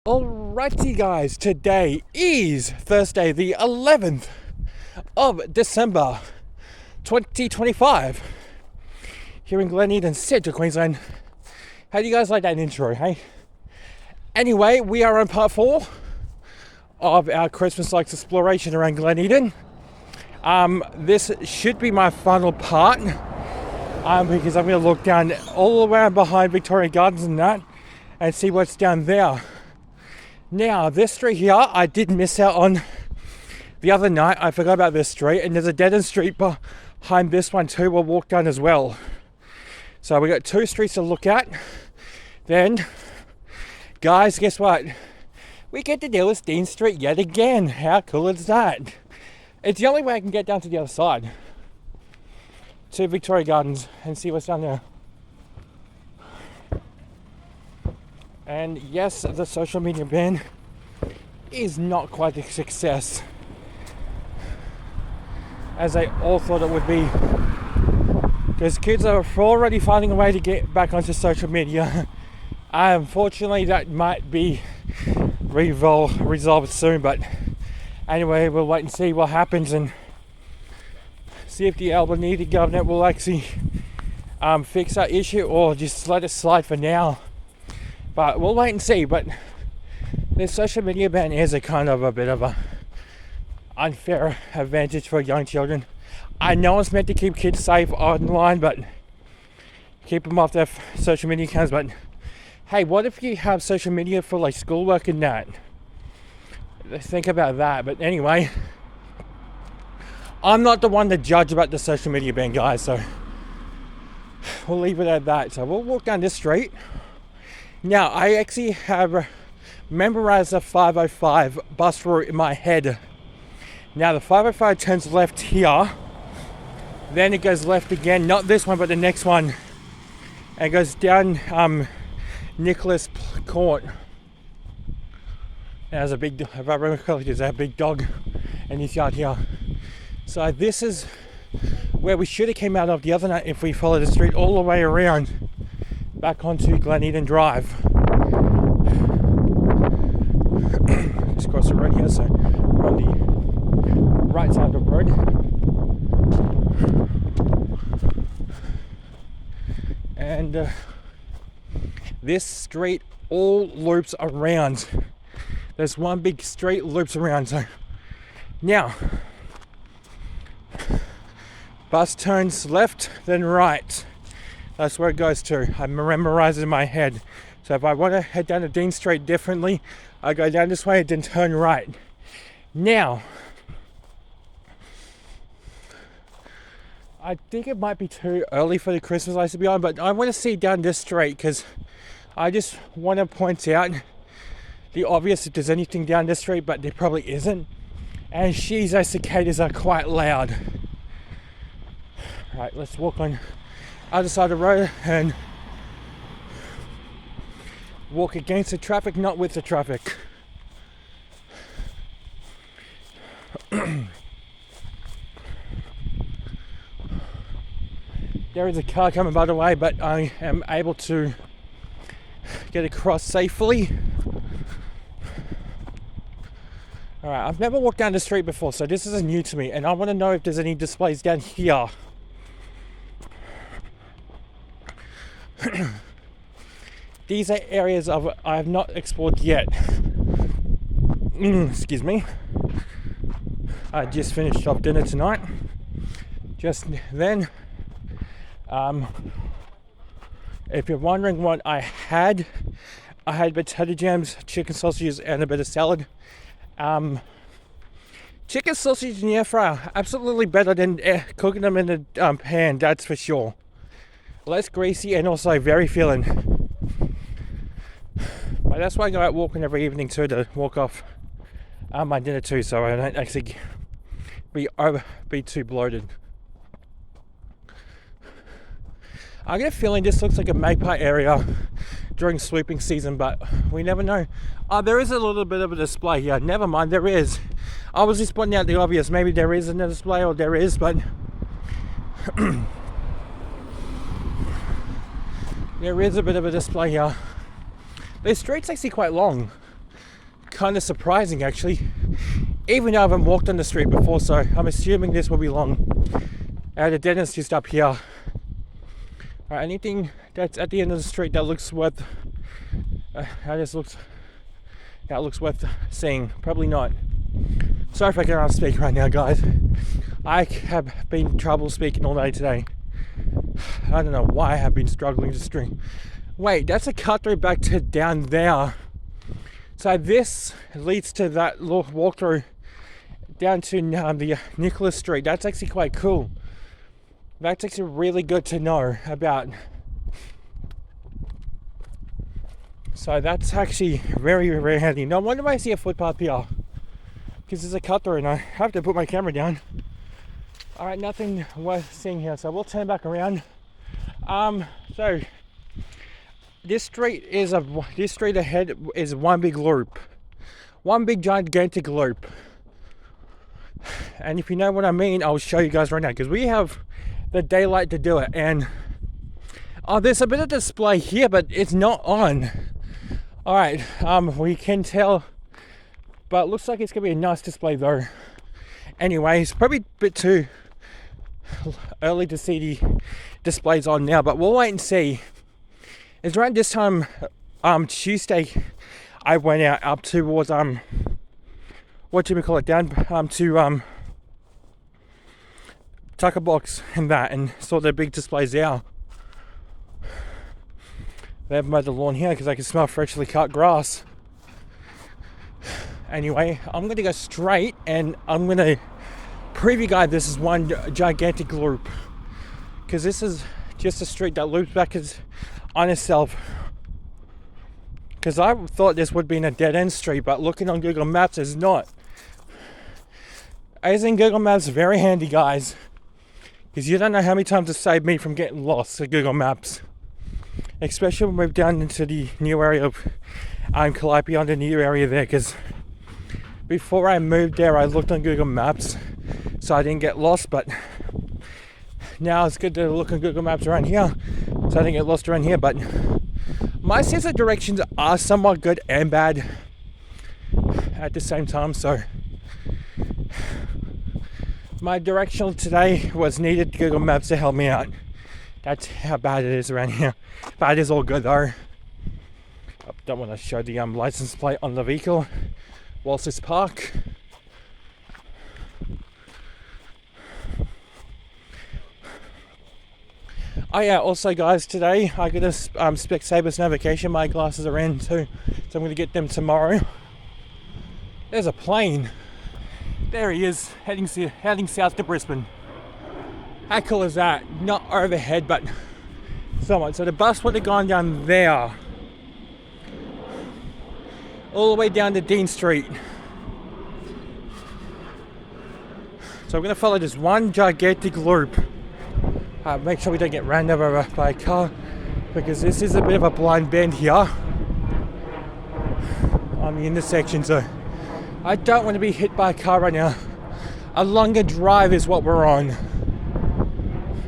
Alrighty guys, today is Thursday the 11th of December 2025 here in Glen Eden, Central Queensland. How do you guys like that intro, hey? Anyway, we are on part 4 of our Christmas lights exploration around Glen Eden. This should be my final part because I'm going to look down all around behind Victoria Gardens and that and see what's down there. Now, this street here, I did miss out on the other night. I forgot about this street, and there's a dead-end street behind this one too. We'll walk down as well. So we got 2 streets to look at. Then, guys, guess what? We get to deal with Dean Street yet again. How cool is that? It's the only way I can get down to the other side, to Victoria Gardens, and see what's down there. And yes, the social media ban is not quite a success as I all thought it would be, because kids are already finding a way to get back onto social media. Unfortunately, that might be resolved soon, but anyway, we'll wait and see what happens and see if the Albanese government will actually fix that issue or just let it slide for now. But we'll wait and see. But this social media ban is a kind of a bit of a unfair advantage for young children. I know it's meant to keep kids safe online, but keep them off their social media accounts. But hey, what if you have social media for like schoolwork and that? Think about that. But anyway, I'm not the one to judge about the social media ban, guys, so we'll leave it at that. So we'll walk down this street. Now, I actually have memorized the 505 bus route in my head. Now, the 505 turns left here, then it goes left again, not this one, but the next one, and it goes down Nicholas Court. And there's a big, if I remember correctly, there's a big dog in his yard here. So this is where we should have came out of the other night if we followed the street all the way around back onto Glen Eden Drive. Just cross the road here, so we're on the right side of the road. And this street all loops around. There's one big straight loops around. So now, bus turns left, then right. That's where it goes to. I memorize it in my head. So if I want to head down to Dean Street differently, I go down this way and then turn right. Now, I think it might be too early for the Christmas lights to be on, but I want to see down this street because I just want to point out the obvious if there's anything down this street, but there probably isn't. And she's, those cicadas are quite loud. Right, let's walk on other side of the road and walk against the traffic, not with the traffic. There is a car coming by the way, but I am able to get across safely. Alright, I've never walked down the street before, so this is new to me, and I want to know if there's any displays down here. These are areas I have not explored yet. Excuse me. I just finished off dinner tonight. Just then. If you're wondering what I had potato jams, chicken sausages, and a bit of salad. Chicken sausage in the air fryer, absolutely better than cooking them in the pan, that's for sure. Less greasy and also very filling. But that's why I go out walking every evening too, to walk off my dinner too, so I don't actually be too bloated. I get a feeling this looks like a magpie area during swooping season, but we never know. There is a little bit of a display here. Never mind, there is. I was just pointing out the obvious. Maybe there isn't a display, or there is, but there is a bit of a display here. The street's actually quite long. kind of surprising actually, even though I haven't walked on the street before, so I'm assuming this will be long. The dead end's just up here. Alright, anything that's at the end of the street that looks worth that looks worth seeing? Probably not. Sorry if I can't speak right now, guys. I have been in trouble speaking all day today. I don't know why I have been struggling to string. Wait, that's a cut through back to down there. So this leads to that walkthrough down to the Nicholas Street. That's actually quite cool. That's actually really good to know about. So that's actually very, very handy. No wonder I see a footpath here, because there's a cut through and I have to put my camera down. Alright, nothing worth seeing here, so we'll turn back around. So this street ahead is one big loop. One big gigantic loop. And if you know what I mean, I'll show you guys right now, because we have the daylight to do it. And there's a bit of display here, but it's not on. Alright, we can tell, but it looks like it's gonna be a nice display though. Anyway, it's probably a bit too early to see the displays on now, but we'll wait and see. It's around this time Tuesday I went out up towards what do we call it, down to Tucker Box and that, and saw the big displays there. They have mowed the lawn here because I can smell freshly cut grass. Anyway, I'm going to go straight and I'm going to preview guide this as one gigantic loop, because this is just a street that loops back on itself. Because I thought this would be in a dead end street, but looking on Google Maps, it's not. As in, Google Maps very handy, guys, because you don't know how many times it saved me from getting lost at Google Maps. Especially when we're down into the new area of Calliope, on the new area there, because before I moved there I looked on Google Maps so I didn't get lost, but now it's good to look on Google Maps around here so I didn't get lost around here. But my sense of directions are somewhat good and bad at the same time, so my directional today was needed Google Maps to help me out. That's how bad it is around here. But it is all good though. I don't want to show the license plate on the vehicle whilst it's parked. Oh yeah, also guys, today I got a Specsavers navigation. My glasses are in too, so I'm going to get them tomorrow. There's a plane. There he is, heading south to Brisbane. How cool is that? Not overhead, but somewhat. So the bus would have gone down there, all the way down to Dean Street. So we're going to follow this one gigantic loop. Make sure we don't get ran over by a car, because this is a bit of a blind bend here on the intersection, so I don't want to be hit by a car right now. A longer drive is what we're on,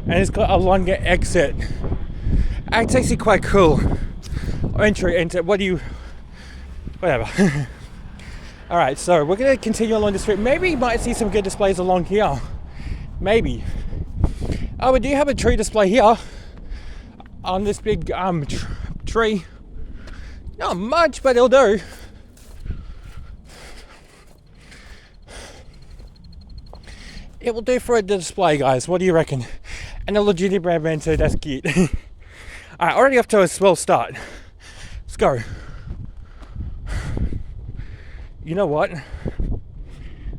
and it's got a longer exit. It's actually quite cool. Entry, whatever. Alright, so we're going to continue along the street. Maybe you might see some good displays along here. Maybe. Oh, we do have a tree display here on this big tree. Not much, but it'll do. It will do for a display, guys. What do you reckon? And a legitimate brand man too, that's cute. Alright, already off to a swell start. Let's go. You know what?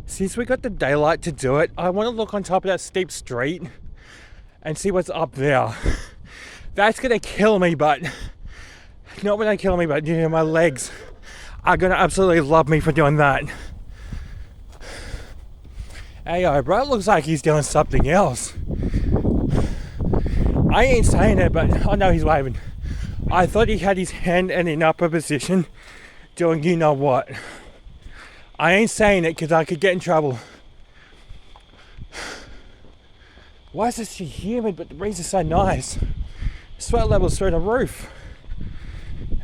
Since we got the daylight to do it, I want to look on top of that steep street and see what's up there. That's gonna kill me, but not gonna kill me, but you know, my legs are gonna absolutely love me for doing that. Hey yo, bro, it looks like he's doing something else. I ain't saying it, but I know he's waving. I thought he had his hand in an upper position doing you know what. I ain't saying it because I could get in trouble. Why is this so humid, but the breeze is so nice? Sweat levels through the roof.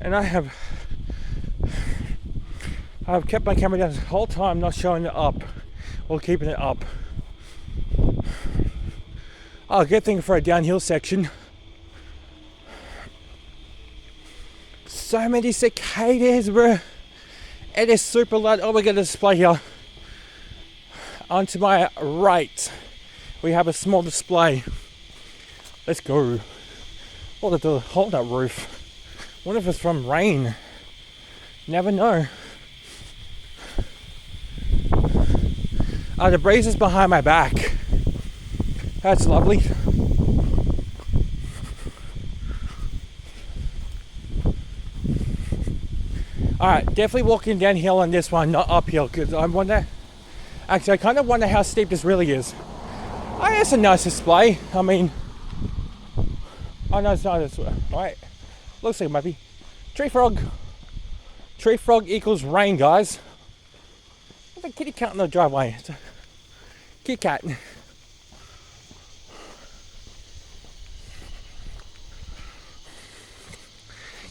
And I have I've kept my camera down the whole time, not showing it up or keeping it up. Oh, good thing for a downhill section. So many cicadas, bro. It is super loud. Oh, we got a display here. Onto my right, we have a small display. Let's go. Oh, the hold that roof. What if it's from rain? Never know. Oh, the breeze is behind my back. That's lovely. Alright, definitely walking downhill on this one, not uphill, because I wonder... Actually, I kind of wonder how steep this really is. Oh, it's a nice display. I mean... Oh, no, it's not this way. Right. Looks like it might be. Tree frog. Tree frog equals rain, guys. There's a kitty cat in the driveway. It's a kitty cat.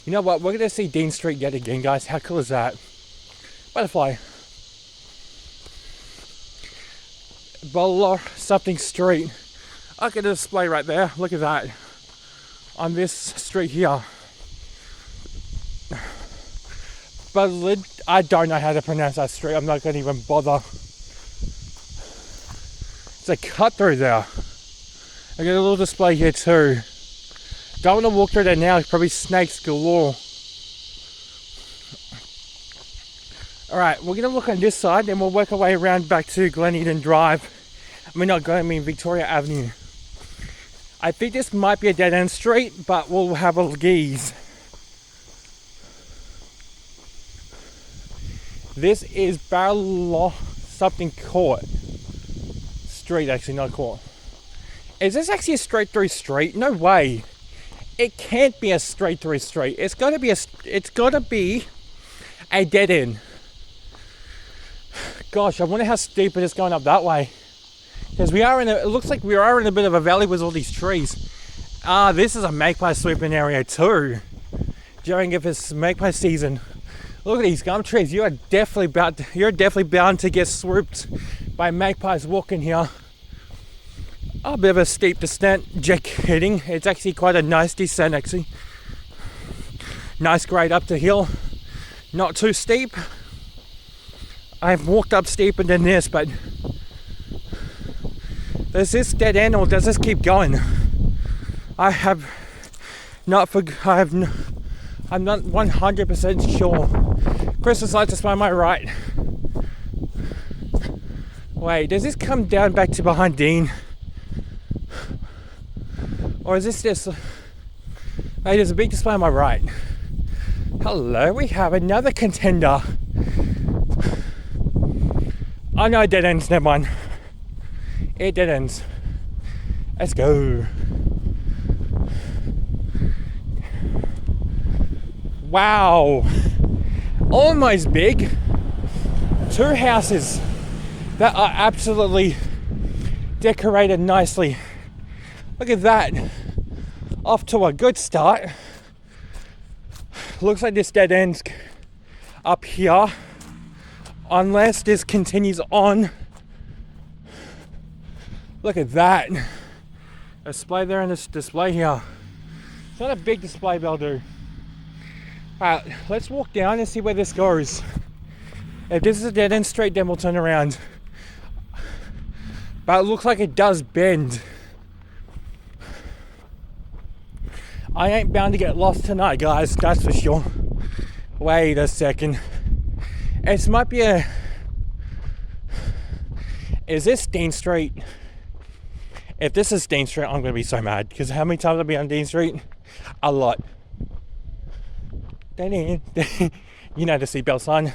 You know what? We're going to see Dean Street yet again, guys. How cool is that? Butterfly. Bowler something street. I get a display right there. Look at that. On this street here. But I don't know how to pronounce that street. I'm not going to even bother. It's a cut through there. I get a little display here too. Don't want to walk through there now. It's probably snakes galore. Alright, we're going to look on this side, then we'll work our way around back to Glen Eden Drive. I mean Victoria Avenue. I think this might be a dead end street, but we'll have a gaze. This is Barlow something court. Street, actually, not court. Is this actually a straight through street? No way. It can't be a straight through street. It's gotta be a dead end. Gosh, I wonder how steep it is going up that way. Because it looks like we are in a bit of a valley with all these trees. This is a magpie swooping area too. During if it's magpie season. Look at these gum trees. You're definitely bound to get swooped by magpies walking here. A bit of a steep descent, Jack hitting. It's actually quite a nice descent, actually. Nice grade up the hill. Not too steep. I've walked up steeper than this, but does this dead end or does this keep going? I'm not 100% sure. Christmas lights are by my right. Wait, does this come down back to behind Dean? Or is this just... Hey, there's a big display on my right. Hello, we have another contender. Oh no, it dead ends, never mind. It dead ends. Let's go. Wow. Almost big. 2 houses that are absolutely decorated nicely. Look at that. Off to a good start. Looks like this dead ends up here. Unless this continues on. Look at that. A display there and this display here. It's not a big display, but I'll do. Alright, let's walk down and see where this goes. If this is a dead end straight, then we'll turn around. But it looks like it does bend. I ain't bound to get lost tonight, guys, that's for sure. Wait a second. It might be a... Is this Dean Street? If this is Dean Street, I'm going to be so mad. Because how many times I've been on Dean Street? A lot. You know the seatbelt sign.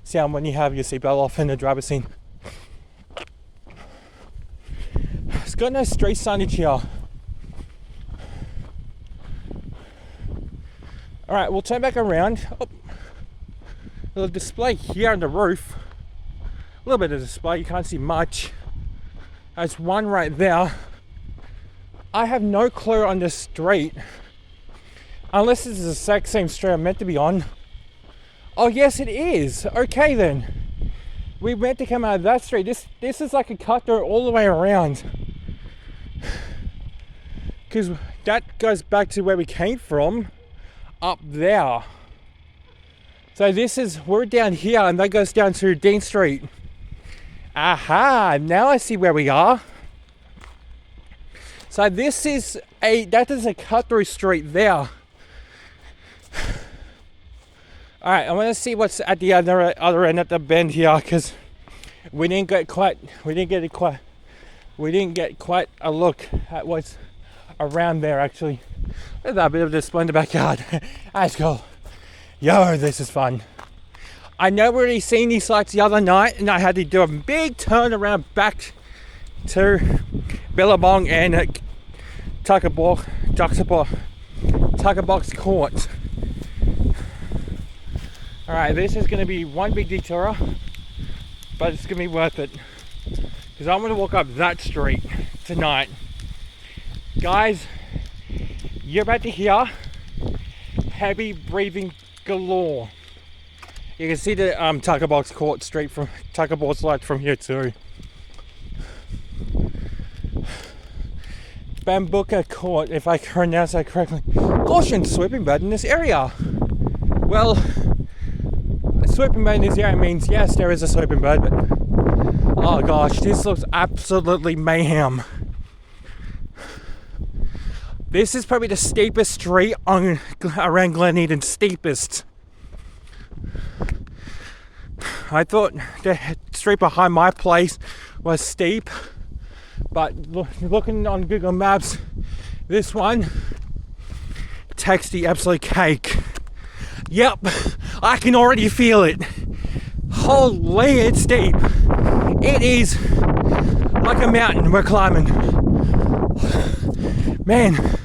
Sound when you have your seatbelt off in the driver's seat. It's got no street signage here. Alright, we'll turn back around. Oh. There's a display here on the roof. A little bit of display, you can't see much. There's one right there. I have no clue on this street. Unless this is the exact same street I'm meant to be on. Oh yes, it is. Okay then. We meant to come out of that street. This is like a cut through all the way around. Because that goes back to where we came from, up there. So we're down here and that goes down to Dean Street. Aha, now I see where we are. So that is a cut through street there. Alright, I want to see what's at the other end of the bend here, because we didn't get quite a look at what's around there actually. Look at that bit of the splendid backyard. That's cool. Yo, this is fun. I know we already seen these sites the other night and I had to do a big turn around back to Billabong and Tucker Box Court. Alright, this is going to be one big detour, but it's going to be worth it. Because I'm going to walk up that street tonight. Guys, you're about to hear heavy breathing galore. You can see the Tucker Box Court street from Tucker Box Light from here too. Bambuca Court, if I pronounce that correctly. Caution, sweeping bird in this area. Well, a sweeping bird in this area means yes, there is a sweeping bird, but oh gosh, this looks absolutely mayhem. This is probably the steepest street around Glen Eden, steepest. I thought the street behind my place was steep, but looking on Google Maps, this one takes the absolute cake. Yep, I can already feel it. Holy, it's steep. It is like a mountain we're climbing. Man,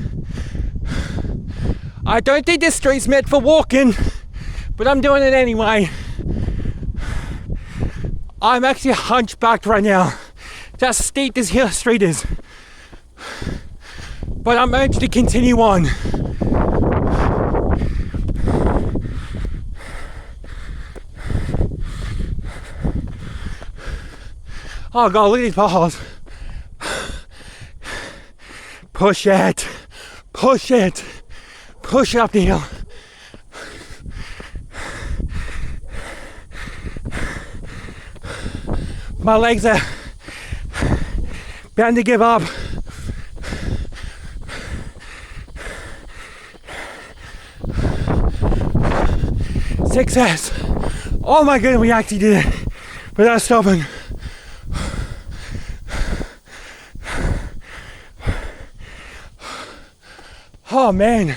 I don't think this street's meant for walking, but I'm doing it anyway. I'm actually hunchbacked right now. That's steep this hill street is. But I'm urged to continue on. Oh god, look at these potholes. Push it. Push it. Push it up the hill. My legs are bound to give up. Success. Oh my goodness, we actually did it without stopping. Oh man.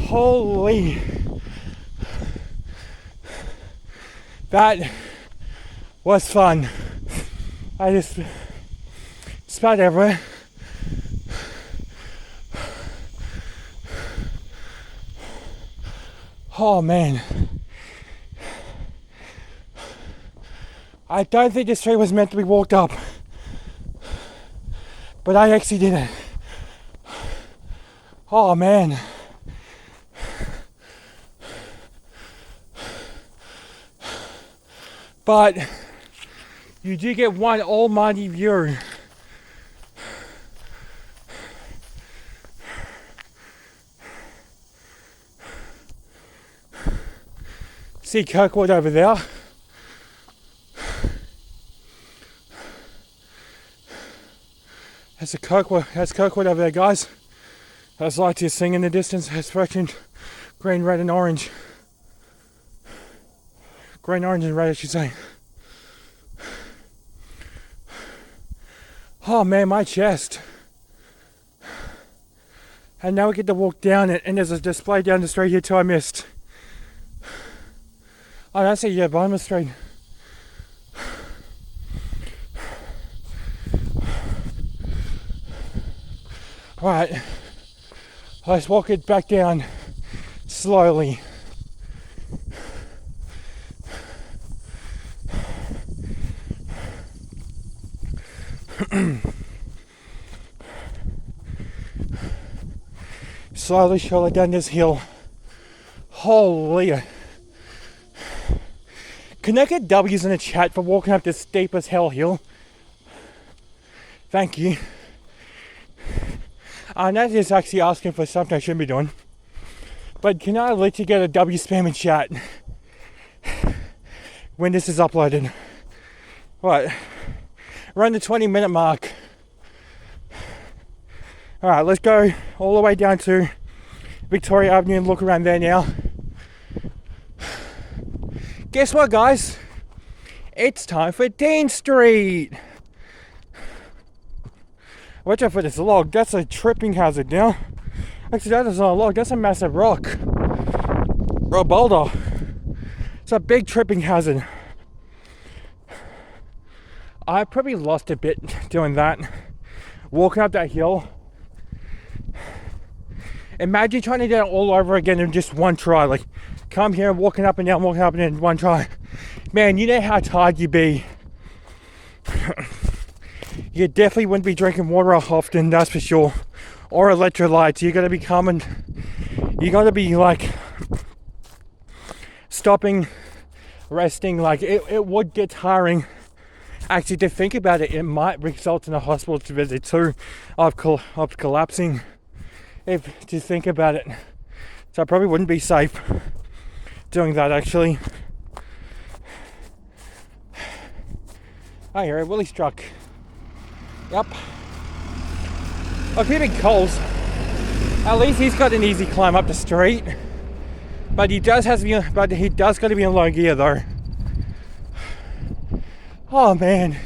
Holy. That was fun. I just spat everywhere. Oh man. I don't think this street was meant to be walked up, but I actually did it. Oh man. But you do get one almighty view. See Kirkwood over there. That's Kirkwood over there, guys. That's lights you're seeing in the distance. It's freaking green, red, and orange. Green, orange, and red, I should say. Oh man, my chest. And now we get to walk down it, and there's a display down the street here too I missed. Oh, that's it, yeah, Bottom Street. Alright, let's walk it back down slowly. surely down this hill. Holy. Can I get W's in the chat for walking up this steep as hell hill? Thank you. I know this is actually asking for something I shouldn't be doing. But can I literally get a W spam in chat when this is uploaded? What? Around the 20-minute mark. Alright, let's go all the way down to Victoria Avenue and look around there now. Guess what, guys? It's time for Dean Street. Watch out for this log. That's a tripping hazard now. Actually, that is not a log. That's a massive rock. Or a boulder. It's a big tripping hazard. I probably lost a bit doing that. Walking up that hill. Imagine trying to do it all over again in just one try. Like, come here, walking up and down in one try. Man, you know how tired you'd be. You definitely wouldn't be drinking water often, that's for sure. Or electrolytes. You gotta be coming. You gotta be like stopping, resting. Like it would get tiring. Actually, to think about it, it might result in a hospital visit too of collapsing. If to think about it, so I probably wouldn't be safe doing that actually. I hear a Willie struck. Yep. Oh, keeping Coles. At least he's got an easy climb up the street, but he does got to be in low gear though. Oh man,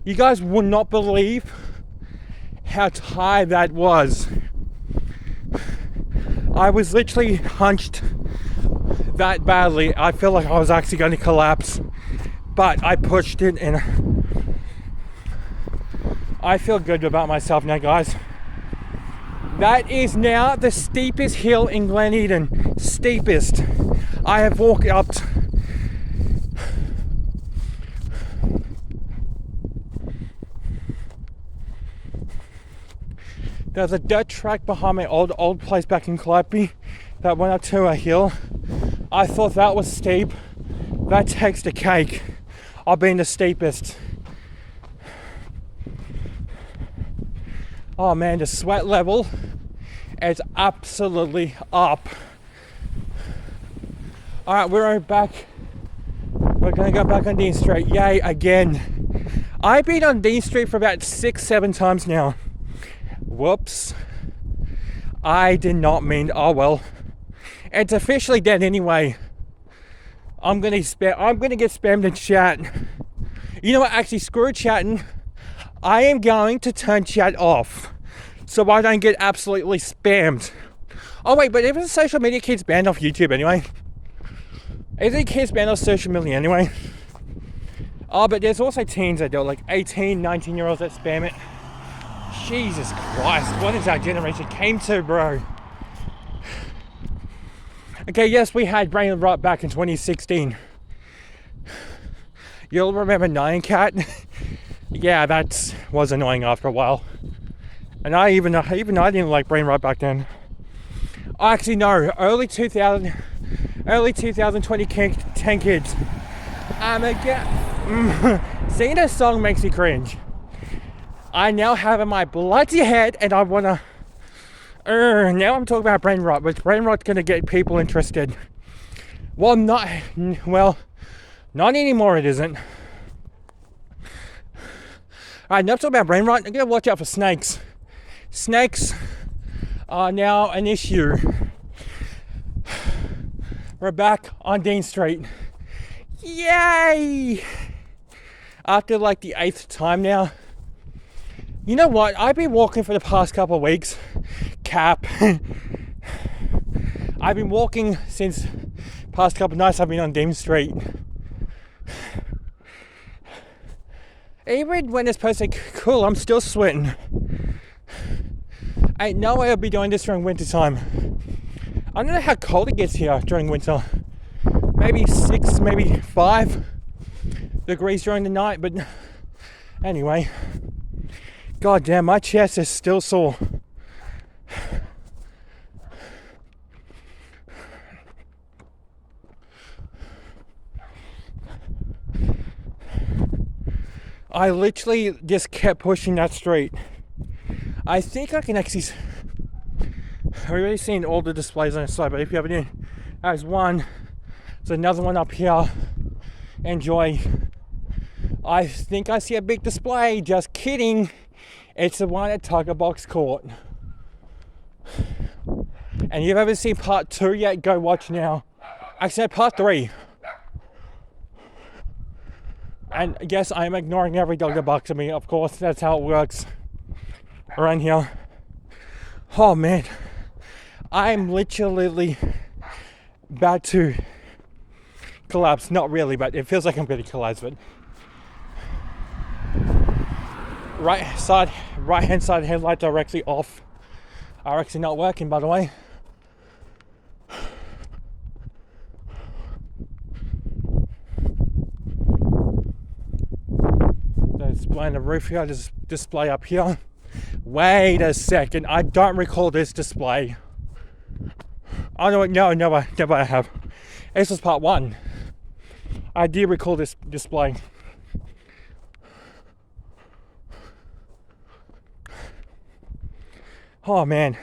you guys would not believe how tired that was. I was literally hunched that badly. I feel like I was actually going to collapse, but I pushed it and I feel good about myself now, guys. That is now the steepest hill in Glen Eden. Steepest. I have walked up. There's a dirt track behind my old place back in Calliope that went up to a hill. I thought that was steep. That takes the cake of being the steepest. Oh man, the sweat level is absolutely up. Alright, we're back. We're gonna go back on Dean Street. Yay, again. I've been on Dean Street for about 6-7 times now. Whoops. I did not mean, oh well. It's officially dead anyway. I'm gonna get spammed in chat. You know what, actually screw chatting. I am going to turn chat off so I don't get absolutely spammed. Oh wait, but even social media kids banned off YouTube anyway. Isn't kids banned off social media anyway? Oh, but there's also teens that do it, like 18, 19-year-olds that spam it. Jesus Christ, what is our generation came to, bro? Okay, yes, we had brain rot back in 2016. You'll remember Nine Cat? Yeah, that was annoying after a while. And I didn't like brain rot back then. Actually, no, early 2020 10 kids. Seeing this song makes me cringe. I now have in my bloody head, and I wanna. Now I'm talking about brain rot, but brain rot's gonna get people interested. Well, not anymore. It isn't. Alright, enough talking about brain rot. I'm gonna watch out for snakes. Snakes are now an issue. We're back on Dean Street. Yay! After like the 8th time now. You know what? I've been walking for the past couple of weeks. Cap. I've been walking since past couple of nights I've been on Dean Street. Even when it's supposed to be cool, I'm still sweating. Ain't no way I'll be doing this during winter time. I don't know how cold it gets here during winter. Maybe 6, maybe 5 degrees during the night, but anyway. God damn, my chest is still sore. I literally just kept pushing that street. I think I can actually... I've already seen all the displays on the side, but if you have any, there's one. There's another one up here. Enjoy. I think I see a big display. Just kidding. It's the one at Tugger Box Court. And you've ever seen part 2 yet? Go watch now. Actually, part 3. And yes, I'm ignoring every dog that barks at me. Of course, that's how it works around here. Oh man, I'm literally about to collapse. Not really, but it feels like I'm going to collapse. But right hand side headlight directly off are actually not working, by the way. Display on the roof here, there's display up here. Wait a second, I don't recall this display. Oh no, I have. This was part 1. I do recall this display. Oh man,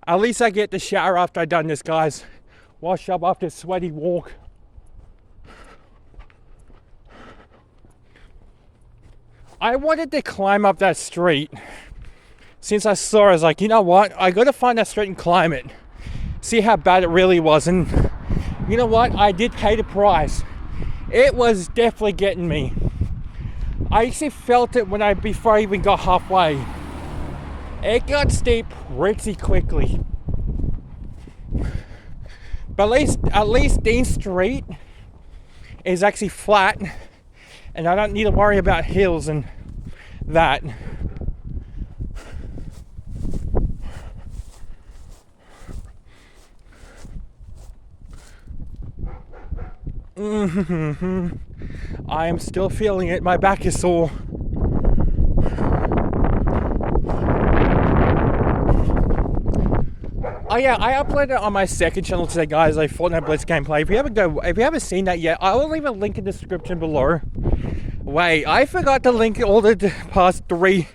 at least I get the shower after I've done this, guys. Wash up after a sweaty walk. I wanted to climb up that street. Since I saw it, I was like, you know what? I gotta find that street and climb it. See how bad it really was. And you know what? I did pay the price. It was definitely getting me. I actually felt it before I even got halfway. It got steep pretty quickly. But at least Dean Street is actually flat. And I don't need to worry about hills and that. I am still feeling it. My back is sore. Oh yeah, I uploaded it on my second channel today, guys, a Fortnite Blitz gameplay. If you haven't seen that yet, I will leave a link in the description below. Wait, I forgot to link all the past 3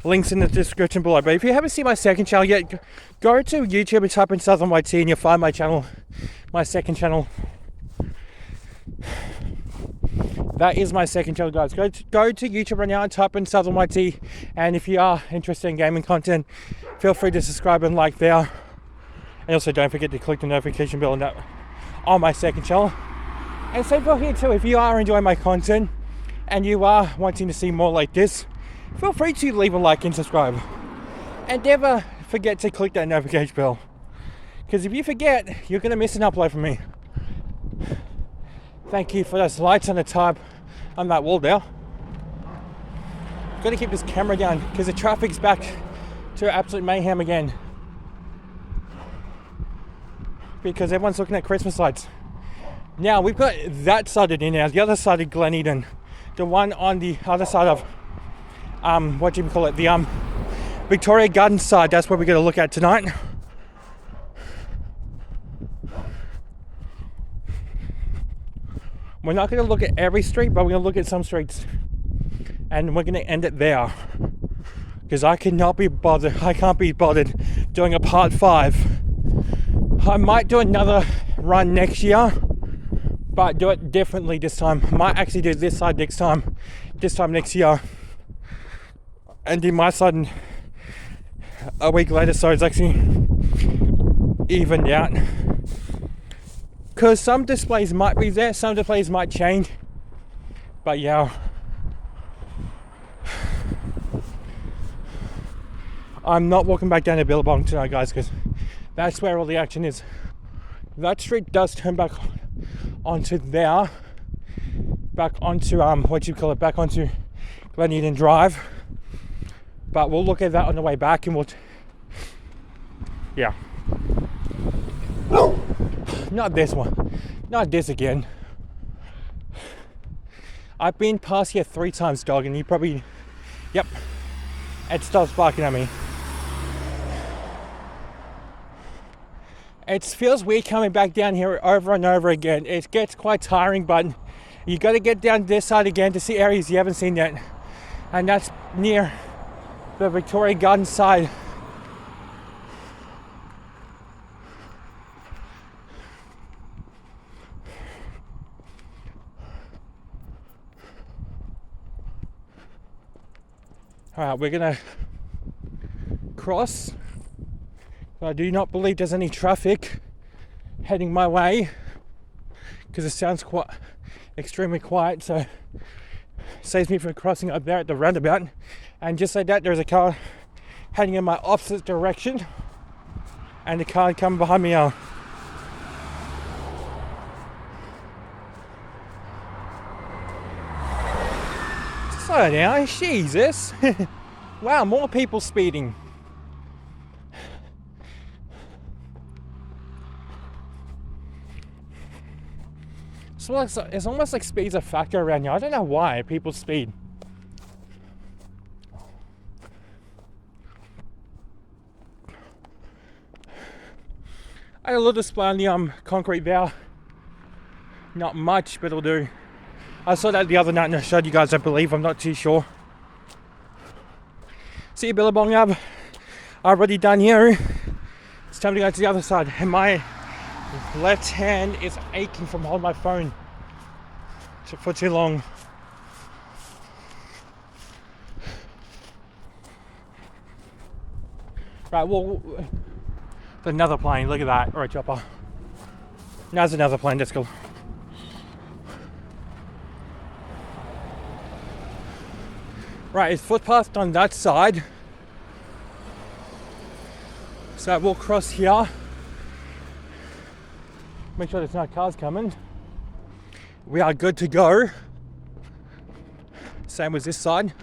links in the description below. But if you haven't seen my second channel yet, go to YouTube and type in Southern YT and you'll find my channel, my second channel. That is my second channel, guys. Go to YouTube right now and type in Southern YT. And if you are interested in gaming content, feel free to subscribe and like there. And also don't forget to click the notification bell on my second channel. And same for here too. If you are enjoying my content and you are wanting to see more like this, feel free to leave a like and subscribe. And never forget to click that notification bell. Because if you forget, you're going to miss an upload from me. Thank you for those lights on the top on that wall there. Got to keep this camera down because the traffic's back to absolute mayhem again. Because everyone's looking at Christmas lights. Now we've got that side of it now, the other side of Glen Eden. The one on the other side of, what do you call it? The Victoria Gardens side, that's what we're going to look at tonight. We're not going to look at every street, but we're going to look at some streets. And we're going to end it there. Because I can't be bothered doing a part 5. I might do another run next year, but do it differently this time. Might actually do this side this time next year. And do my side a week later, so it's actually evened out. Because some displays might be there, some displays might change. But yeah. I'm not walking back down to Billabong tonight, guys, because that's where all the action is. That street does turn back onto there. Back onto, back onto Glen Eden Drive. But we'll look at that on the way back and yeah. Not this one. Not this again. I've been past here 3 times, dog, and you probably... Yep. It stops barking at me. It feels weird coming back down here over and over again. It gets quite tiring, but You got to get down this side again to see areas you haven't seen yet, and that's near the Victoria Garden side. Alright, we're gonna cross. I do not believe there's any traffic heading my way because it sounds quite extremely quiet, so it saves me from crossing up there at the roundabout. And just like that, there's a car heading in my opposite direction, and the car coming behind me now. Slow down, Jesus. Wow, more people speeding. So it's almost like speed's a factor around here. I don't know why people speed. I had a little display on the concrete bow. Not much, but it'll do. I saw that the other night and I showed you guys, I believe. I'm not too sure. See you, Billabong. I've already done here. It's time to go to the other side. And my left hand is aching from holding my phone for too long. Right, well, another plane. Look at that. Alright, chopper. Now there's another plane. Let's go. Right, it's footpath on that side. So we'll cross here. Make sure there's no cars coming. We are good to go. Same as this side.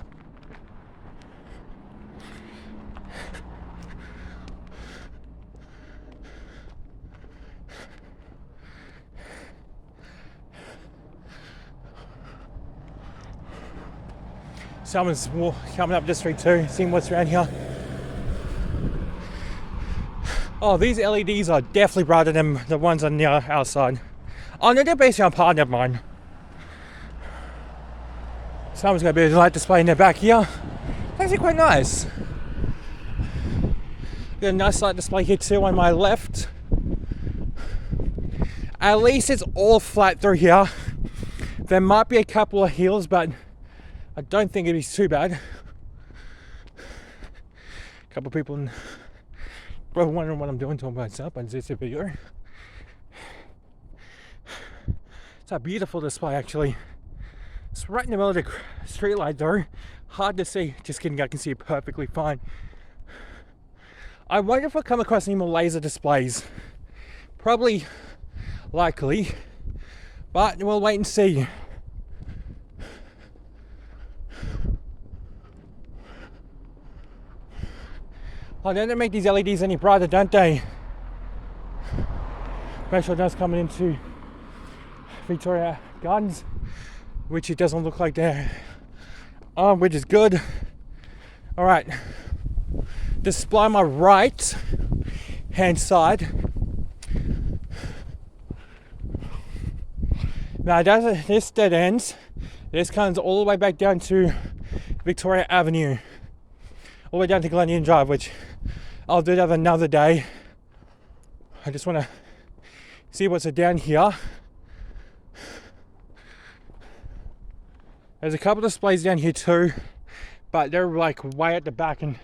Someone's coming up this street too, seeing what's around here. Oh, these LEDs are definitely brighter than the ones on the outside. Oh no, they're basically on par, never mind. Someone's got a bit of light display in their back here. It's actually quite nice. Got a nice light display here too on my left. At least it's all flat through here. There might be a couple of hills, but I don't think it'd be too bad. A couple of people probably wondering what I'm doing to myself, but it's a video. It's a beautiful display, actually. It's right in the middle of the street light though. Hard to see. Just kidding, I can see it perfectly fine. I wonder if I'll come across any more laser displays. Probably likely, but we'll wait and see. Oh, they don't make these LEDs any brighter, don't they? Make sure that's coming into Victoria Gardens, which it doesn't look like there. Which is good. Alright. Display on my right hand side. Now this dead ends. This comes all the way back down to Victoria Avenue. All the way down to Glen Eden Drive, which I'll do that another day. I just want to see what's down here. There's a couple of displays down here too, but they're like way at the back and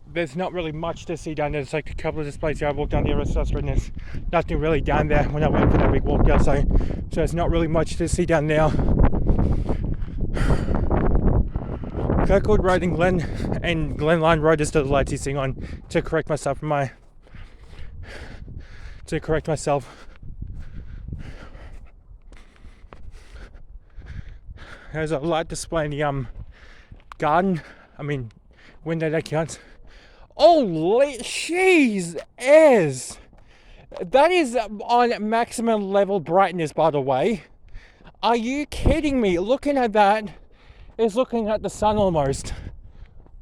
there's not really much to see down there. There's like a couple of displays here. I walked down the other side and there's nothing really down there when I went for that big walk down, so there's not really much to see down there. Kirkwood Road and Glen Line Road is the lights he's seeing on to correct myself from my There's a light display in the garden. I mean window, that counts. Holy jeez, that is on maximum level brightness, by the way. Are you kidding me? Looking at that is looking at the sun almost.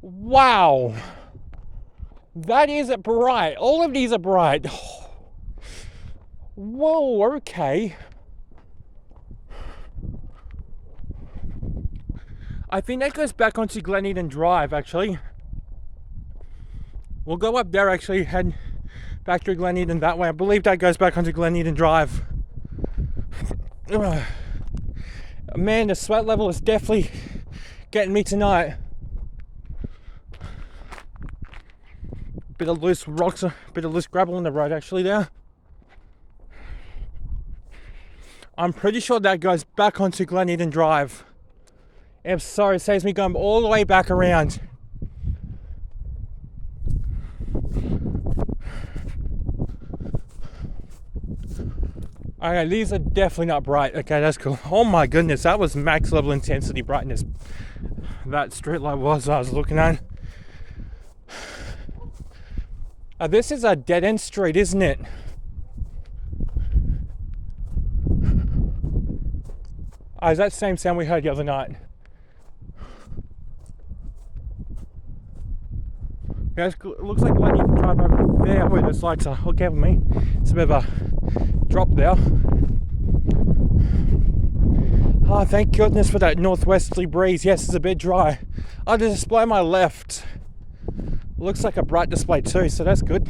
Wow. That is bright. All of these are bright. Whoa, okay. I think that goes back onto Glen Eden Drive, actually. We'll go up there, actually, head back to Glen Eden that way. I believe that goes back onto Glen Eden Drive. Man, the sweat level is definitely getting me tonight. Bit of loose rocks, a bit of loose gravel on the road, actually, there. I'm pretty sure that goes back onto Glen Eden Drive. If so, it saves me going all the way back around. Okay, these are definitely not bright. Okay, that's cool. Oh my goodness, that was max level intensity brightness. That street light was I was looking at. This is a dead end street, isn't it? Oh, is that the same sound we heard the other night? Yeah, it looks like Glen Eden Drive over there where those lights are. Okay with me. It's a bit of a drop there. Oh, thank goodness for that northwesterly breeze. Yes, it's a bit dry. Oh, the display on my left looks like a bright display too, so that's good.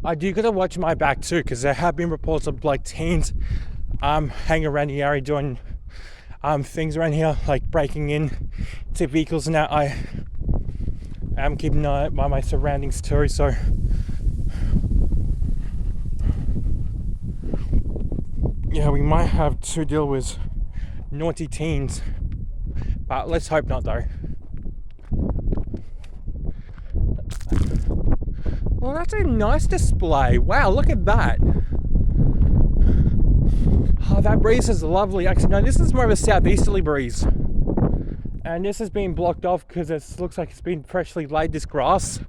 I do gotta watch my back too, because there have been reports of like teens hanging around the area doing things around here, like breaking in to vehicles and that. I am keeping an eye on my surroundings too, so yeah, we might have to deal with naughty teens, but let's hope not though. Well, that's a nice display. Wow, look at that. Oh, that breeze is lovely. Actually, no, this is more of a southeasterly breeze. And this has been blocked off because it looks like it's been freshly laid, this grass.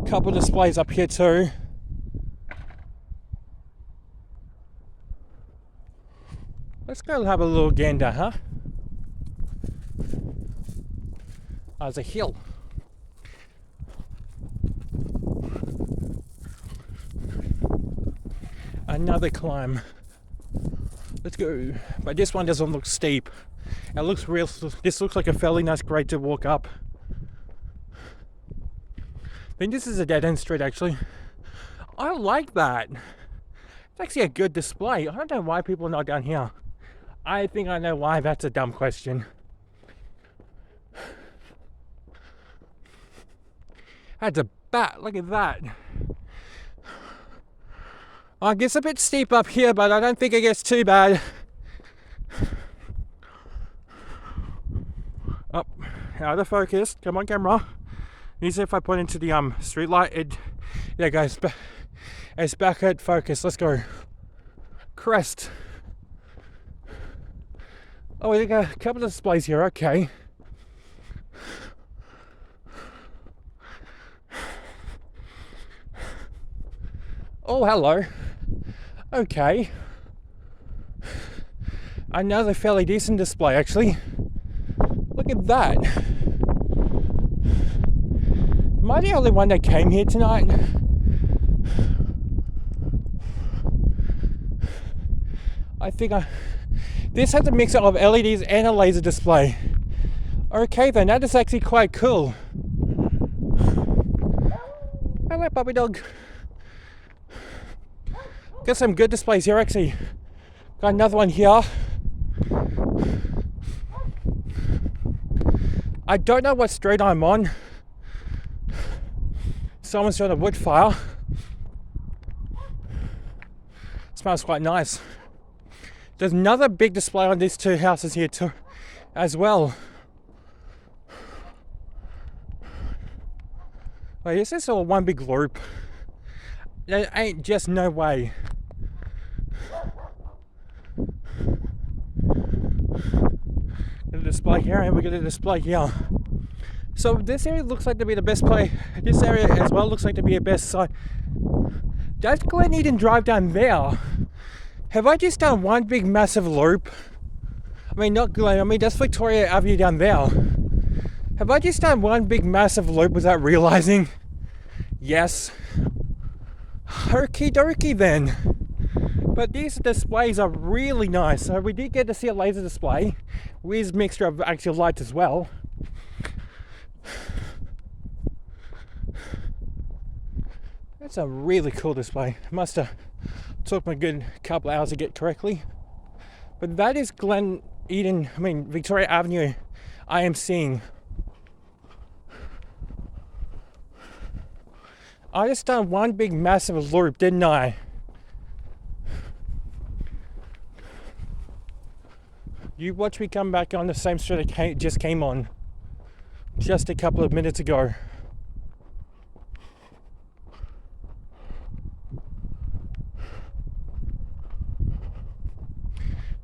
Couple of displays up here too. Let's go have a little gander, huh? Oh, there's a hill. Another climb. Let's go. But this one doesn't look steep. It looks real. This looks like a fairly nice grade to walk up. I think this is a dead end street actually. I like that. It's actually a good display. I don't know why people are not down here. I think I know why. That's a dumb question. That's a bat. Look at that. I guess a bit steep up here, but I don't think it gets too bad. Up, out of focus. Come on, camera. Usually, if I point into the street light, yeah, guys, it's back at focus. Let's go. Crest. Oh, we got a couple of displays here. Okay. Oh, hello. Okay. Another fairly decent display, actually. Look at that. Am I the only one that came here tonight? I think this has a mix of LEDs and a laser display. Okay then, that is actually quite cool. Hello, puppy dog. Got some good displays here actually. Got another one here. I don't know what street I'm on. Someone's doing a wood fire. Smells quite nice. There's another big display on these two houses here too, as well. Wait, is this all one big loop? There ain't just no way. Got a display here and we got a display here. So this area looks like to be the best play. This area as well looks like to be a best site. That's Glen Eden Drive down there. Have I just done one big massive loop? I mean, not Glen, I mean that's Victoria Avenue down there. Have I just done one big massive loop without realizing? Yes. Okie dokie then. But these displays are really nice. So we did get to see a laser display with mixture of actual lights as well. That's a really cool display. Must have took me a good couple hours to get correctly. But that is Victoria Avenue I am seeing. I just done one big massive loop, didn't I? You watch me come back on the same street I just came on just a couple of minutes ago.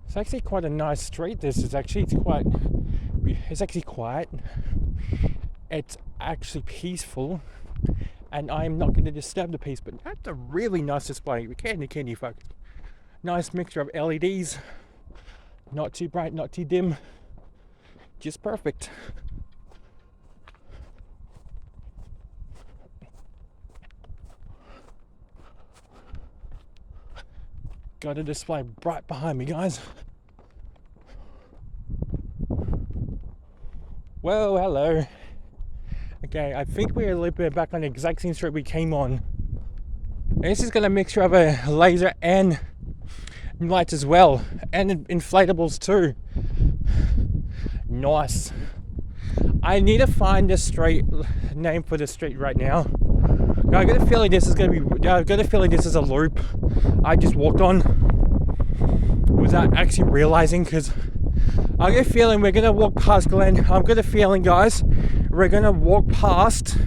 It's actually quite a nice street. It's actually quiet. It's actually peaceful, and I'm not going to disturb the peace. But that's a really nice display. Candy, folks. Nice mixture of LEDs. Not too bright, not too dim. Just perfect. Got a display right behind me, guys. Whoa, hello. Okay, I think we're a little bit back on the exact same street we came on. This is got a mixture of a laser and lights as well, and inflatables too. Nice. I need to find the street name for the street right now. I got a feeling this is a loop I just walked on without actually realizing, because I get a feeling we're gonna walk past Glen. I've got a feeling, guys, we're gonna walk past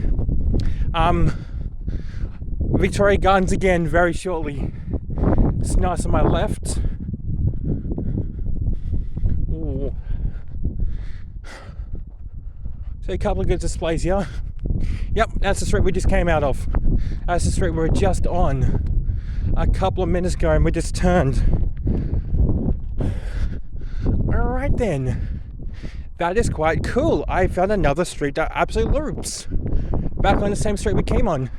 Victoria Gardens again very shortly. It's nice on my left. Ooh. So a couple of good displays here. Yep, that's the street we just came out of. That's the street we were just on a couple of minutes ago, and we just turned. Alright then. That is quite cool. I found another street that absolutely loops. Back on the same street we came on.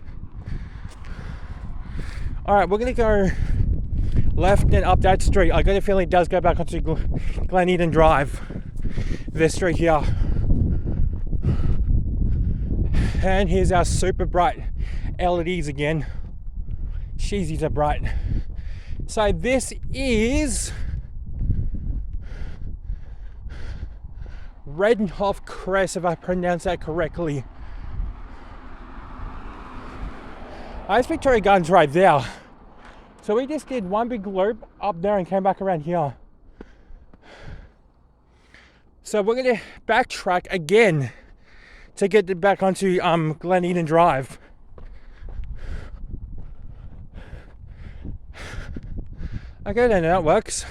Alright, we're gonna go left and up that street. I got a feeling it does go back onto Glen Eden Drive. This street here. And here's our super bright LEDs again. Jeez, these are bright. So this is Redenhof Crest, if I pronounce that correctly. That's Victoria Gardens right there. So we just did one big loop up there and came back around here. So we're gonna backtrack again to get back onto Glen Eden Drive. Okay, then that works.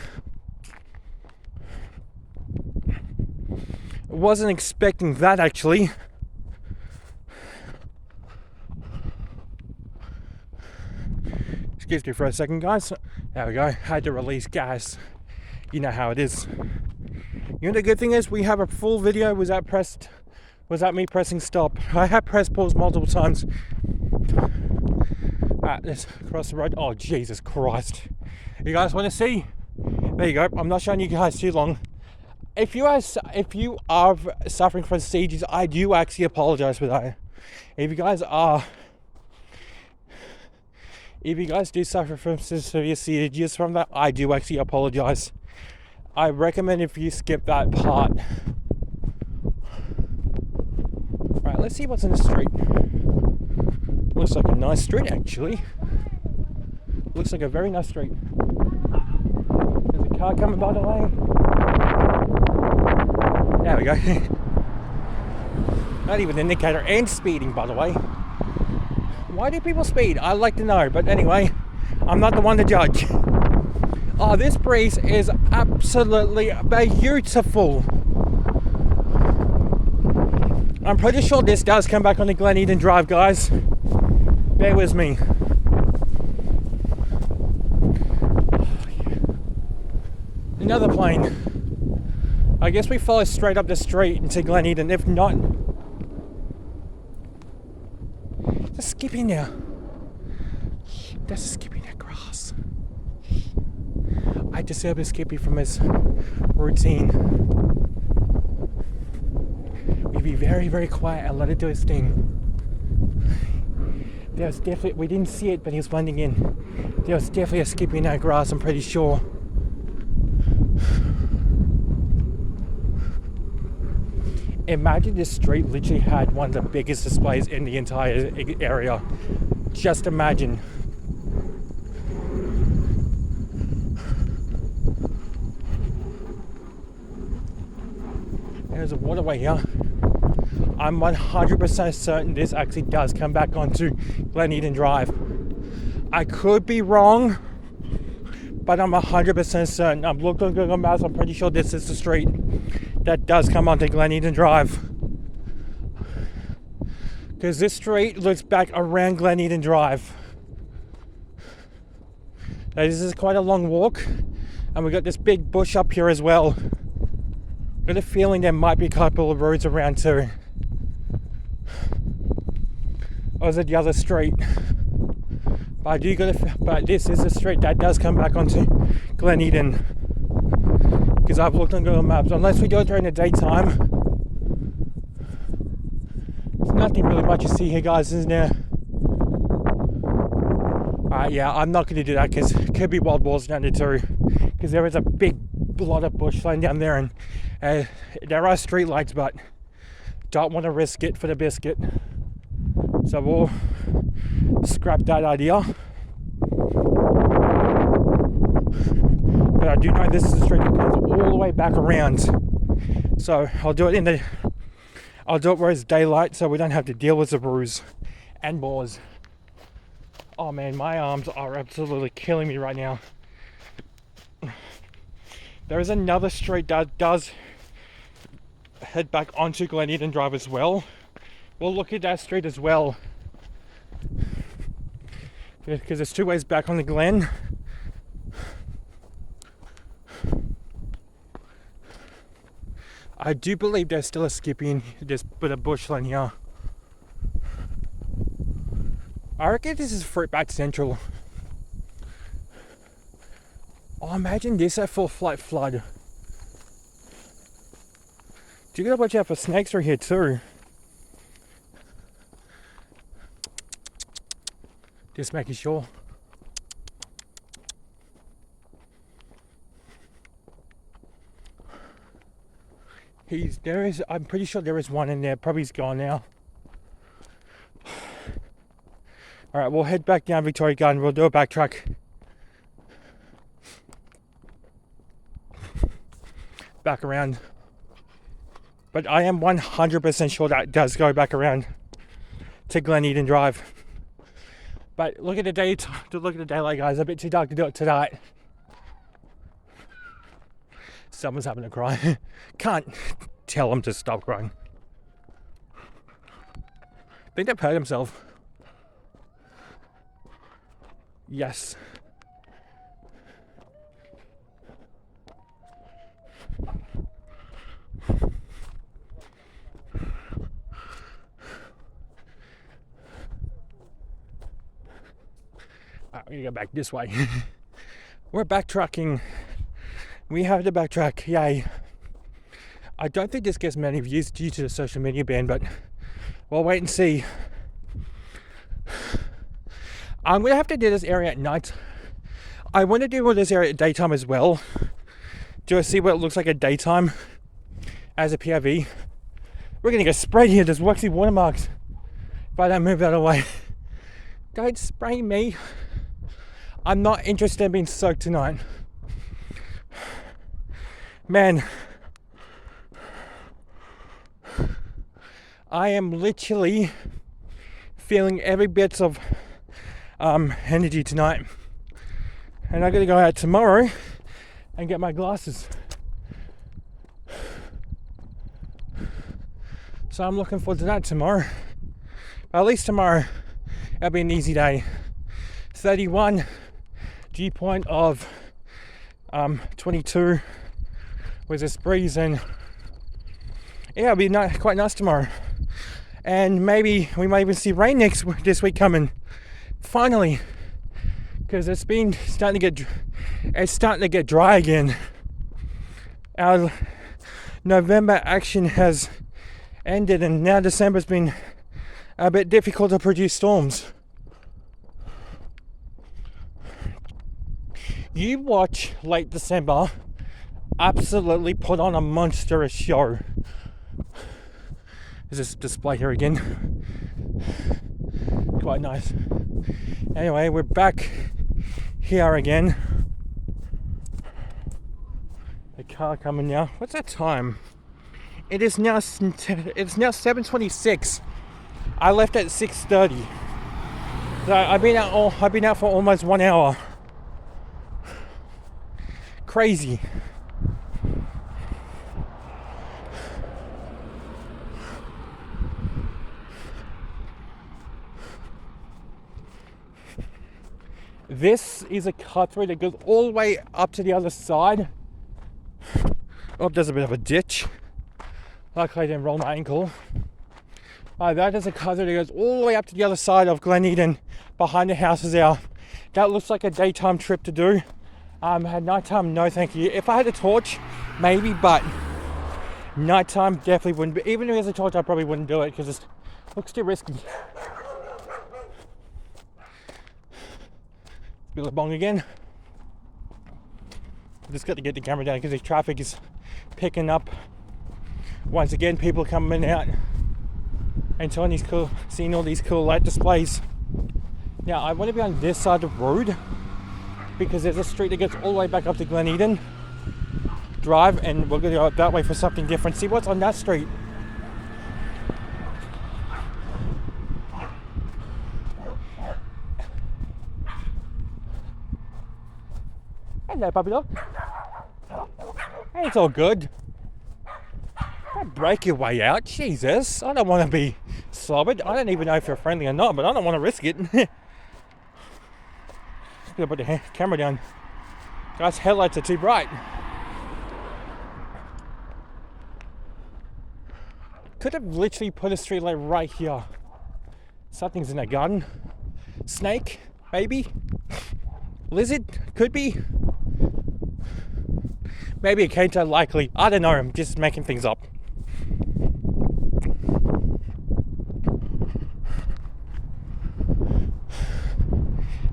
Wasn't expecting that, actually. Excuse me for a second, guys. There we go. Had to release gas. You know how it is. You know, the good thing is we have a full video without me pressing stop. I have pressed pause multiple times. Alright, let's cross the road. Oh, Jesus Christ. You guys want to see? There you go. I'm not showing you guys too long. If you are suffering from sieges, I do actually apologize for that. If you guys do suffer from severe sieges from that, I do actually apologize. I recommend if you skip that part. Alright, let's see what's in the street. Looks like a nice street, actually. Looks like a very nice street. There's a car coming by the way. There we go. Not even an indicator, and speeding, by the way. Why do people speed? I'd like to know, but anyway, I'm not the one to judge. Oh, this breeze is absolutely beautiful. I'm pretty sure this does come back on the Glen Eden Drive, guys. Bear with me. Another plane. I guess we follow straight up the street into Glen Eden. If not, just skip in now. That's Skippy in that grass. I disturbed Skippy from his routine. We'd be very, very quiet and let it do its thing. There was definitely, we didn't see it, but he was blending in. There was definitely a Skippy in that grass, I'm pretty sure. Imagine this street literally had one of the biggest displays in the entire area. Just imagine. There's a waterway here. I'm 100% certain this actually does come back onto Glen Eden Drive. I could be wrong, but I'm 100% certain. I've looked on Google Maps, I'm pretty sure this is the street that does come onto Glen Eden Drive. Because this street looks back around Glen Eden Drive. Now, this is quite a long walk, and we've got this big bush up here as well. Got a feeling there might be a couple of roads around too. Or is it the other street? But but this is the street that does come back onto Glen Eden. Because I've looked on Google Maps. Unless we do it during the daytime, there's nothing really much to see here, guys, isn't there? Alright, yeah, I'm not going to do that because it could be wild boars down there too. Because there is a big lot of bushland down there, and there are street lights, but don't want to risk it for the biscuit. So we'll scrap that idea. But I do know this is a street that goes all the way back around. So I'll do it where it's daylight, so we don't have to deal with the bruise and boars. Oh man, my arms are absolutely killing me right now. There is another street that does head back onto Glen Eden Drive as well. We'll look at that street as well. Because there's two ways back on the Glen. I do believe there's still a Skippy in this bit of bushland here. I reckon this is Fruit Bat Central. Oh, imagine this at full flight flood. You gotta watch out for snakes through here too. Just making sure. I'm pretty sure there is one in there. Probably he's gone now. Alright, we'll head back down Victoria Garden. We'll do a backtrack. Back around. But I am 100% sure that does go back around to Glen Eden Drive. But look at the daylight, guys. A bit too dark to do it tonight. Someone's having a cry. Can't tell him to stop crying. I think they've hurt himself. Yes. We're gonna go back this way. We're backtracking. We have to backtrack. Yay. I don't think this gets many views due to the social media ban, but we'll wait and see. I'm gonna have to do this area at night. I want to do this area at daytime as well. Do I see what it looks like at daytime as a POV? We're gonna get sprayed here. There's waxy watermarks. If I don't move out of the way. Don't spray me. I'm not interested in being soaked tonight. Man, I am literally feeling every bit of energy tonight. And I gotta go out tomorrow and get my glasses. So I'm looking forward to that tomorrow. But at least tomorrow, it'll be an easy day. 31 dew point of 22 with this breeze, and yeah, it'll be quite nice tomorrow. And maybe we might even see rain this week coming. Finally, because it's starting to get dry again. Our November action has ended, and now December's been a bit difficult to produce storms. You watch late December absolutely put on a monstrous show. There's this display here again. Quite nice. Anyway, we're back here again. The car coming now. What's that time? It's now 7:26. I left at 6:30. So I've been out for almost 1 hour. Crazy. This is a cut through that goes all the way up to the other side. Oh, there's a bit of a ditch. Luckily I didn't roll my ankle. That is a cut through that goes all the way up to the other side of Glen Eden, behind the houses there. That looks like a daytime trip to do. At nighttime, no thank you. If I had a torch, maybe, but nighttime definitely wouldn't be. Even if there's a torch, I probably wouldn't do it because it looks too risky. Billabong again. Just got to get the camera down because the traffic is picking up. Once again, people coming out and seeing all these cool light displays. Now, I want to be on this side of the road because there's a street that goes all the way back up to Glen Eden Drive, and we're going to go that way for something different. See what's on that street. Hello, puppy dog. Hey, it's all good. Don't break your way out, Jesus. I don't want to be slobbered. I don't even know if you're friendly or not, but I don't want to risk it. Gotta put the camera down. Guys, headlights are too bright. Could have literally put a street light right here. Something's in that garden. Snake, maybe. Lizard, could be. Maybe a cage, unlikely. I don't know, I'm just making things up.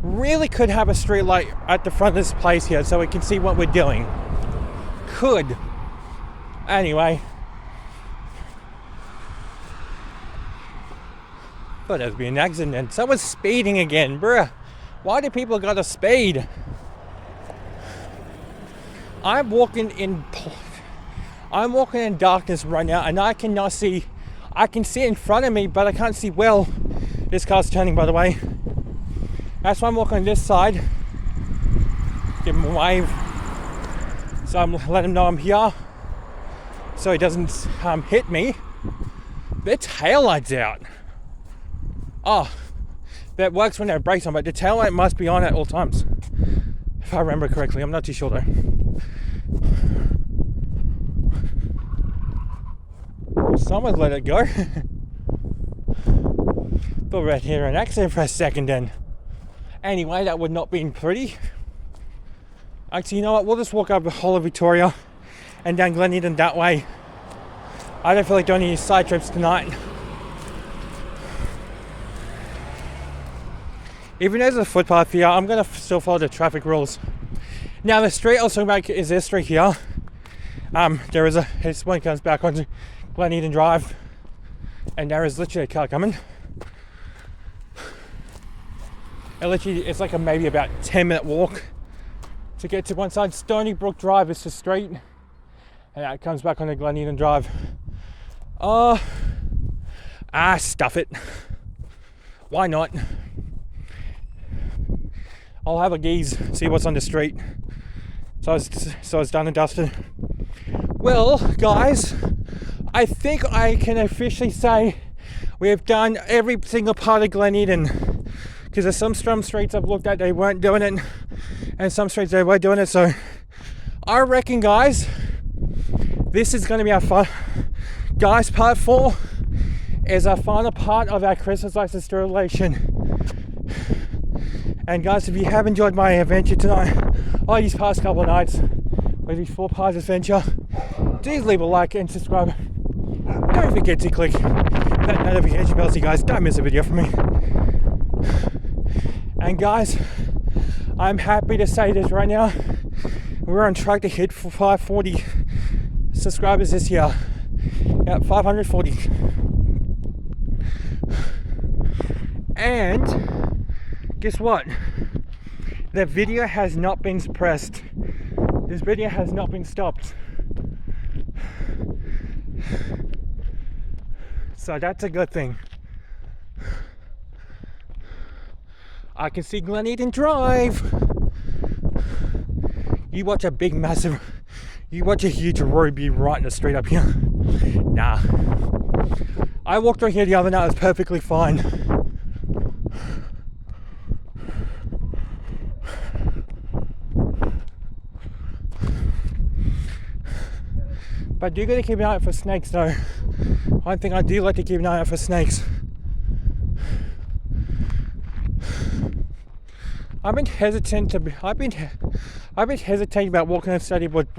Really could have a street light at the front of this place here so we can see what we're doing. Could. Anyway. Thought there'd be an accident. Someone's speeding again, bruh. Why do people gotta speed? I'm walking in darkness right now, and I cannot see. I can see in front of me, but I can't see well. This car's turning, by the way. That's why I'm walking on this side. Give him a wave. So I'm letting him know I'm here, so he doesn't hit me. Their tail light's out. Oh, that works when there are brakes on, but the tail light must be on at all times. If I remember correctly, I'm not too sure though. Someone's let it go. Thought we had here an accident for a second then. Anyway, that would not be pretty. Actually, you know what? We'll just walk up the whole of Victoria and down Glen Eden that way. I don't feel like doing any side trips tonight. Even though there's a footpath here, I'm going to still follow the traffic rules. Now, the street I was talking about is this street here. This one comes back onto Glen Eden Drive, and there is literally a car coming. And literally, it's like maybe about 10-minute walk to get to one side. Stony Brook Drive is the street, and that comes back onto Glen Eden Drive. Stuff it. Why not? I'll have a gaze, see what's on the street. So it's done and dusted. Well, guys, I think I can officially say we have done every single part of Glen Eden. Because there's some streets I've looked at, they weren't doing it, and some streets they were doing it. So I reckon, guys, this is going to be our fun. Guys, part 4 is our final part of our Christmas lights installation. And guys, if you have enjoyed my adventure tonight, or these past couple of nights, with these 4 parts adventure, please leave a like and subscribe. Don't forget to click that notification bell so you guys don't miss a video from me. And guys, I'm happy to say this right now. We're on track to hit for 540 subscribers this year. Yeah, 540. And guess what? The video has not been suppressed. This video has not been stopped. So that's a good thing. I can see Glen Eden Drive. You watch a huge road be right in the street up here. Nah. I walked through here the other night, it was perfectly fine. But do gotta keep an eye out for snakes though. One thing I do like to keep an eye out for snakes. I've been hesitant about walking on Stony Brook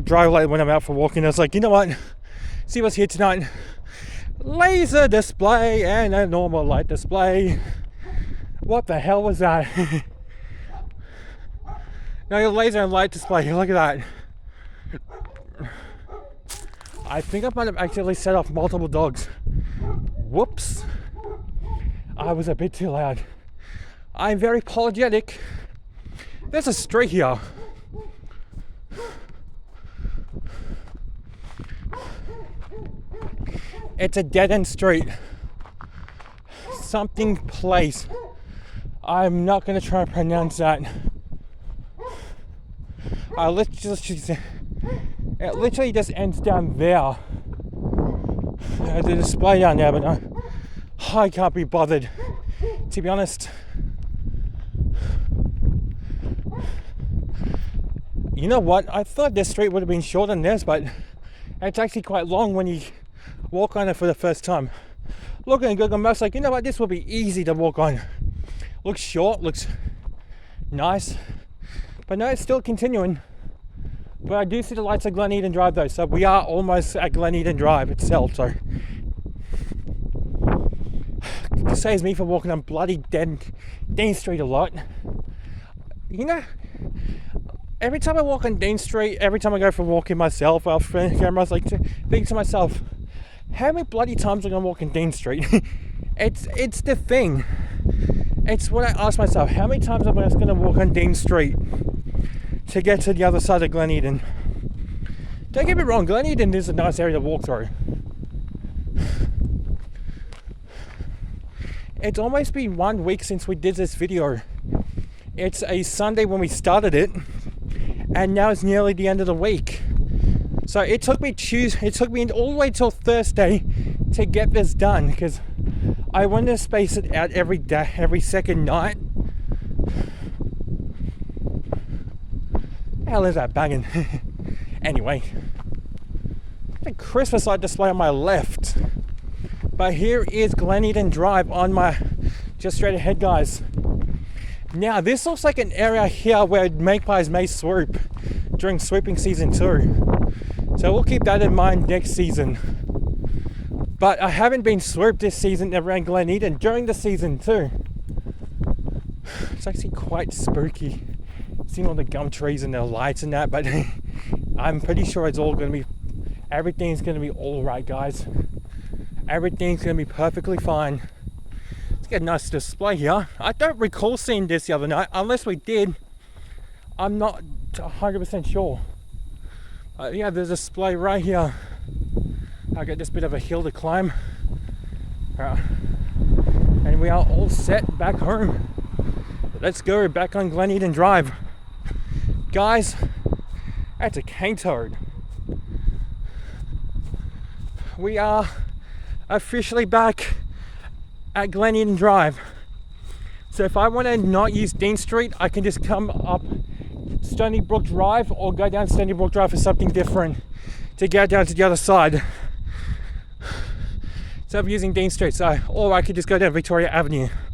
Drive lately when I'm out for walking. I was like, you know what? See what's here tonight. Laser display and a normal light display. What the hell was that? No, your laser and light display. Look at that. I think I might have accidentally set off multiple dogs. Whoops. I was a bit too loud. I'm very apologetic. There's a street here. It's a dead-end street. Something place. I'm not going to try and pronounce that. It literally just ends down there. There's a display down there, but I can't be bothered. To be honest, you know what? I thought this street would have been shorter than this, but it's actually quite long when you walk on it for the first time. Looking at Google Maps, like, you know what? This will be easy to walk on. Looks short, looks nice, but no, it's still continuing. But I do see the lights of Glen Eden Drive though, so we are almost at Glen Eden Drive itself, so it saves me for walking on bloody Dean Street a lot. You know, every time I walk on Dean Street, every time I go for walking myself, I'll front cameras, like, think to myself, how many bloody times am I gonna walk on Dean Street? It's the thing. It's what I ask myself, how many times am I just gonna walk on Dean Street to get to the other side of Glen Eden? Don't get me wrong, Glen Eden is a nice area to walk through. It's almost been 1 week since we did this video. It's a Sunday when we started it, and now it's nearly the end of the week. So it took me all the way till Thursday to get this done, because I wanted to space it out every day, every second night. Hell is that banging? Anyway, the Christmas light display on my left, but here is Glen Eden Drive on my just straight ahead, guys. Now this looks like an area here where magpies may swoop during swooping season too, so we'll keep that in mind next season. But I haven't been swooped this season around Glen Eden during the season too. It's actually quite spooky seeing all the gum trees and the lights and that, but I'm pretty sure it's all going to be, everything's going to be all right, guys. Everything's going to be perfectly fine. Let's get a nice display here. I don't recall seeing this the other night, unless we did. I'm not 100% sure. Yeah, there's a display right here. I got this bit of a hill to climb. And we are all set back home. Let's go back on Glen Eden Drive. Guys, that's a cane toad. We are officially back at Glen Eden Drive. So if I want to not use Dean Street, I can just come up Stony Brook Drive or go down Stony Brook Drive for something different to get down to the other side. So I'm using Dean Street, or I could just go down Victoria Avenue.